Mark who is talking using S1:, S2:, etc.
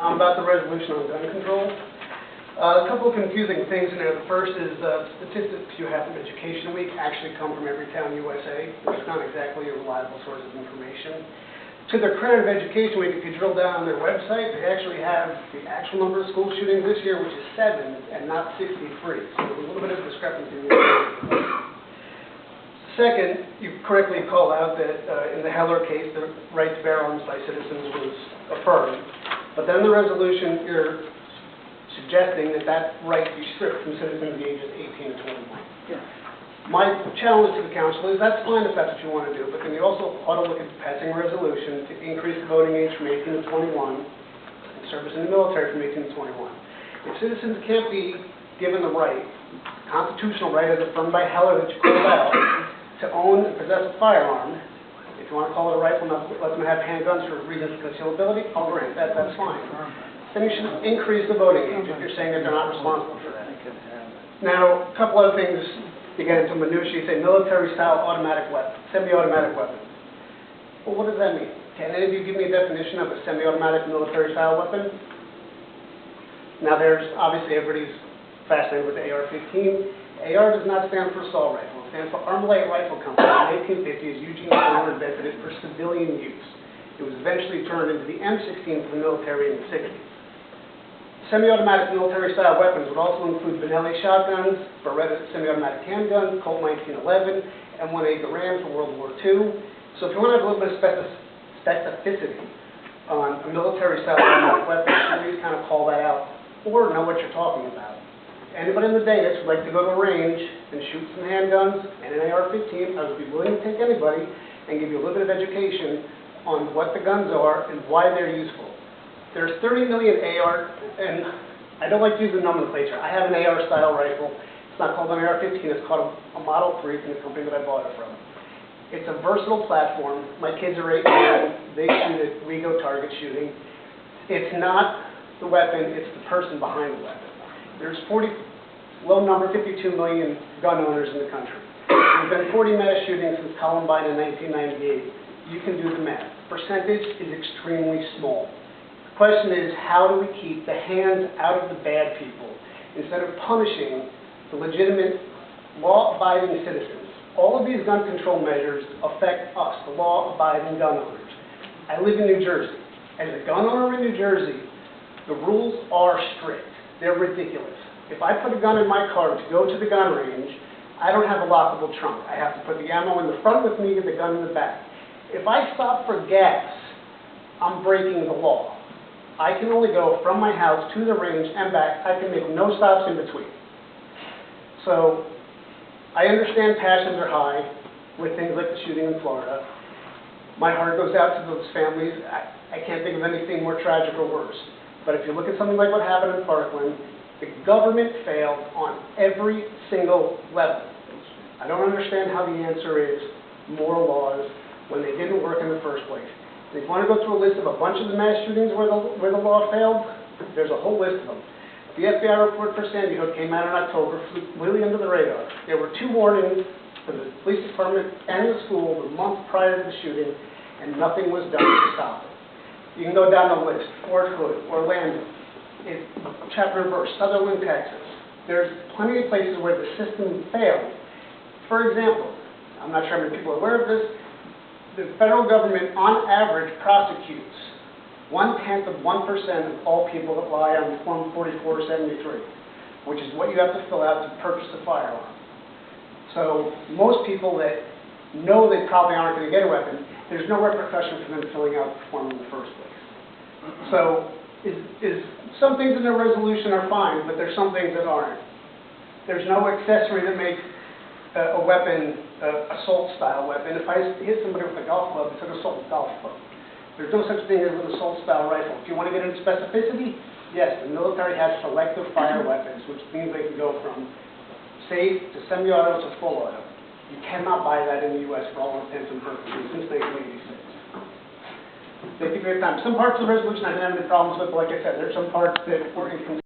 S1: About the resolution on gun control. A couple of confusing things in there. The first is statistics you have from Education Week actually come from every town USA, which is not exactly a reliable source of information. To their credit of Education Week, if you drill down on their website, they actually have the actual number of school shootings this year, which is 7 and not 63. So there's a little bit of a discrepancy in the Second, you correctly call out that in the Heller case, the right to bear arms by citizens was affirmed. But then in the resolution, you're suggesting that that right be stripped from citizens ages 18 to 21.
S2: Yeah.
S1: My challenge to the council is that's fine if that's what you want to do, but then you also ought to look at passing a resolution to increase the voting age from 18 to 21 and service in the military from 18 to 21. If citizens can't be given the right, constitutional right as affirmed by Heller that you called out, to own and possess a firearm, if you want to call it a rifle, not let them have handguns for reasons of concealability, I'll grant that, that's fine. Then you should increase the voting age if you're saying that they're not responsible for that. Now, a couple other things to get into minutiae. You say military-style automatic weapon, semi-automatic weapon. Well, what does that mean? Can any of you give me a definition of a semi-automatic military-style weapon? Now, there's obviously everybody's fascinated with the AR-15. AR does not stand for assault rifle. It stands for Armalite Rifle Company. In the 1850s, Eugene Wagner invented it for civilian use. It was eventually turned into the M16 for the military in the 60s. Semi-automatic military-style weapons would also include Benelli shotguns, Beretta semi-automatic handguns, Colt 1911, M1A Garand for World War II. So if you want to have a little bit of specificity on a military-style automatic weapon, please kind of call that out or know what you're talking about. Anybody in the dais would like to go to a range and shoot some handguns and an AR-15, I would be willing to take anybody and give you a little bit of education on what the guns are and why they're useful. There's 30 million AR, and I don't like to use the nomenclature. I have an AR-style rifle. It's not called an AR-15, it's called a Model 3 from the company that I bought it from. It's a versatile platform. My kids are 8 years old. They shoot it. We go target shooting. It's not the weapon, it's the person behind the weapon. There's 52 million gun owners in the country. There's been 40 mass shootings since Columbine in 1998. You can do the math. Percentage is extremely small. The question is, how do we keep the hands out of the bad people instead of punishing the legitimate, law-abiding citizens? All of these gun control measures affect us, the law-abiding gun owners. I live in New Jersey. As a gun owner in New Jersey, the rules are strict. They're ridiculous. If I put a gun in my car to go to the gun range, I don't have a lockable trunk. I have to put the ammo in the front with me and the gun in the back. If I stop for gas, I'm breaking the law. I can only go from my house to the range and back. I can make no stops in between. So I understand passions are high with things like the shooting in Florida. My heart goes out to those families. I can't think of anything more tragic or worse. But if you look at something like what happened in Parkland, the government failed on every single level. I don't understand how the answer is more laws when they didn't work in the first place. If you want to go through a list of a bunch of the mass shootings where the law failed, there's a whole list of them. The FBI report for Sandy Hook came out in October, flew really under the radar. There were 2 warnings for the police department and the school the month prior to the shooting, and nothing was done to stop it. You can go down the list: Fort Hood, Orlando, chapter and verse, Sutherland, Texas. There's plenty of places where the system failed. For example, I'm not sure how many people are aware of this, the federal government on average prosecutes 0.1% of all people that lie on Form 4473, which is what you have to fill out to purchase a firearm. So most people that know they probably aren't going to get a weapon, there's no repercussion for them filling out the form in the first place. So some things in the resolution are fine, but there's some things that aren't. There's no accessory that makes a weapon assault-style weapon. If I hit somebody with a golf club, it's an assault golf club. There's no such thing as an assault-style rifle. If you want to get into specificity, yes, the military has selective fire weapons, which means they can go from safe to semi-auto to full auto. You cannot buy that in the U.S. for all intents and purposes since 1986. Thank you for your time. Some parts of the resolution I didn't have any problems with, but like I said, there's some parts that were inconsistent.